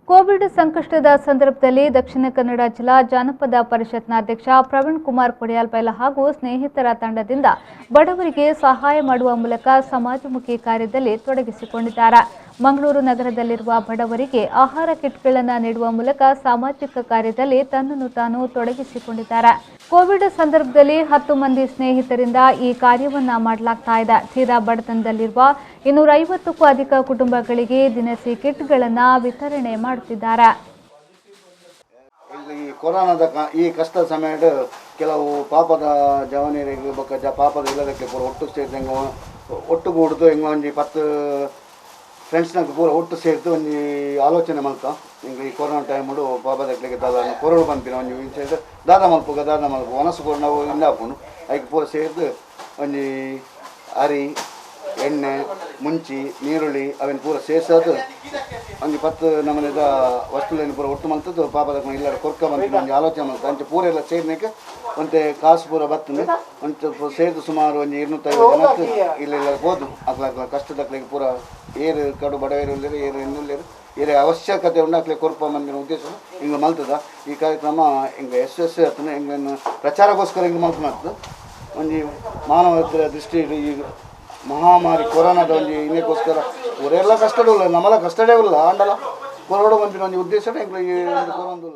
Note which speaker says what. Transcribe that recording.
Speaker 1: Covid ಸಂಕಷ್ಟದ ಸಂದರ್ಭದಲ್ಲಿ ದಕ್ಷಿಣ ಕನ್ನಡ ಜಿಲ್ಲಾ ಜಾನಪದ ಪರಿಷತ್ನ ಅಧ್ಯಕ್ಷ ಪ್ರವೀಣ್ ಕುಮಾರ್ ಕೊಡಿಯಾಲ್ಬೈಲ ಹಾಗೂ ಸ್ನೇಹಿತರ ತಂಡದಿಂದ ಬಡವರಿಗೆ ಸಹಾಯ ಮಾಡುವ ಮೂಲಕ ಸಮಾಜಮುಖಿ ಕಾರ್ಯದಲ್ಲಿ ತೊಡಗಿಸಿಕೊಂಡಿದ್ದಾರೆ. ಮಂಗಳೂರು ನಗರದಲ್ಲಿರುವ ಬಡವರಿಗೆ ಆಹಾರ ಕಿಟ್ಗಳನ್ನು ನೀಡುವ ಮೂಲಕ ಸಾಮಾಜಿಕ ಕಾರ್ಯದಲ್ಲಿ ತನ್ನನ್ನು ತಾನು ತೊಡಗಿಸಿಕೊಂಡಿದ್ದಾರೆ. ಕೋವಿಡ್ ಸಂದರ್ಭದಲ್ಲಿ 10 ಮಂದಿ ಸ್ನೇಹಿತರಿಂದ ಈ ಕಾರ್ಯವನ್ನ ಮಾಡಲಾಗ್ತಾ ಇದೆ. ತೀರಾ ಬಡತನದಲ್ಲಿರುವ 250ಕ್ಕೂ ಅಧಿಕ ಕುಟುಂಬಗಳಿಗೆ ದಿನಸಿ ಕಿಟ್ಗಳನ್ನು ವಿತರಣೆ ಮಾಡುತ್ತಿದ್ದಾರೆ.
Speaker 2: ಈ ಕೊರೋನಾದ ಈ ಕಷ್ಟದ ಸಮಯದ ಕೆಲವು ಪಾಪದ ಜವನಿಯರಿಗೆ ಪಾಪದ ಇಲ್ಲದಕ್ಕೆ ಪೂರ ಒಟ್ಟು ಸೇರಿದಂಗೆ ಒಟ್ಟುಗೂಡ್ದು ಹೆಂಗೆ ಒಂದು 10 ಫ್ರೆಂಡ್ಸ್ನಾಗ ಪೂರ ಒಟ್ಟು ಸೇರಿದು ಒಂದು ಆಲೋಚನೆ ಮಾಡ್ತಾ ಹಿಂಗೆ ಈ ಕೊರೋನಾ ಟೈಮು ಪಾಪದಕ್ಕೆ ಕೊರೋನಾ ಬಂದಿನ ಒಂದು ಸೇರಿದು ದಾದ ಮಲ್ಪುಗ ಒನಸು ಕೂಡ ನಾವು ಇಲ್ಲ ಹಾಕೊಂಡು ಅದಕ್ಕೆ ಪೂರ ಸೇರಿದು ಒಂದು ಅರಿ ಎಣ್ಣೆ ಮುಂಚಿ ನೀರುಳ್ಳಿ ಅವನ್ನ ಪೂರ ಸೇರಿಸೋದು ಒಂದು 10 ನಮ್ಮನೆದ ವಸ್ತುಗಳನ್ನು ಪೂರ ಒಟ್ಟು ಮಲ್ತದ್ದು ಪಾಪದಕ್ಕೆ ಇಲ್ಲ ಕೊರ್ಕ ಬಂದು ಒಂದು ಆಲೋಚನೆ ಮಾಡ್ತಾ ಅಂಚೆ ಪೂರ ಎಲ್ಲ ಸೇರಿನಕ್ಕೆ ಒಂದು ಕಾಸು ಪೂರ ಬರ್ತದೆ ಒಂದು ಸೇರಿದು ಸುಮಾರು ಒಂದು 250 ಜನಕ್ಕೆ ಇಲ್ಲೆಲ್ಲ ಹೋದು ಅಕ್ಲ ಕಷ್ಟದಕ್ಲಿಗೆ ಪೂರ ಏರು ಕಡು ಬಡವೇರು ಏರು ಇನ್ನುಳ್ಳೇರು ಏರೆ ಅವಶ್ಯಕತೆ ಉಂಡು ಅಕ್ಲೆ ಕೊರ್ಪ ಮಂದಿನ ಉದ್ದೇಶ ಹಿಂಗೆ ಮಲ್ತದ ಈ ಕಾರ್ಯಕ್ರಮ ಹಿಂಗೆ ಯಶಸ್ವಿ ಆಗ್ತದೆ ಹಿಂಗೆ ಪ್ರಚಾರಕ್ಕೋಸ್ಕರ ಹಿಂಗೆ ಮಲ್ತು ಒಂದು ಮಾನವ ದೃಷ್ಟಿ ಈಗ ಮಹಾಮಾರಿ ಕೊರೋನಾದ ಒಂದು ಇನ್ನಕ್ಕೋಸ್ಕರ ಅವರೆಲ್ಲ ಕಷ್ಟಡಲ್ಲ ನಮ್ಮಲ್ಲ ಕಷ್ಟಡೇ ಇಲ್ಲ ಅಂಡಲ್ಲ ಕೊರೋಡ ಬಂದಿನ ಒಂದು ಉದ್ದೇಶ ಕೊರೋನದಿಲ್ಲ.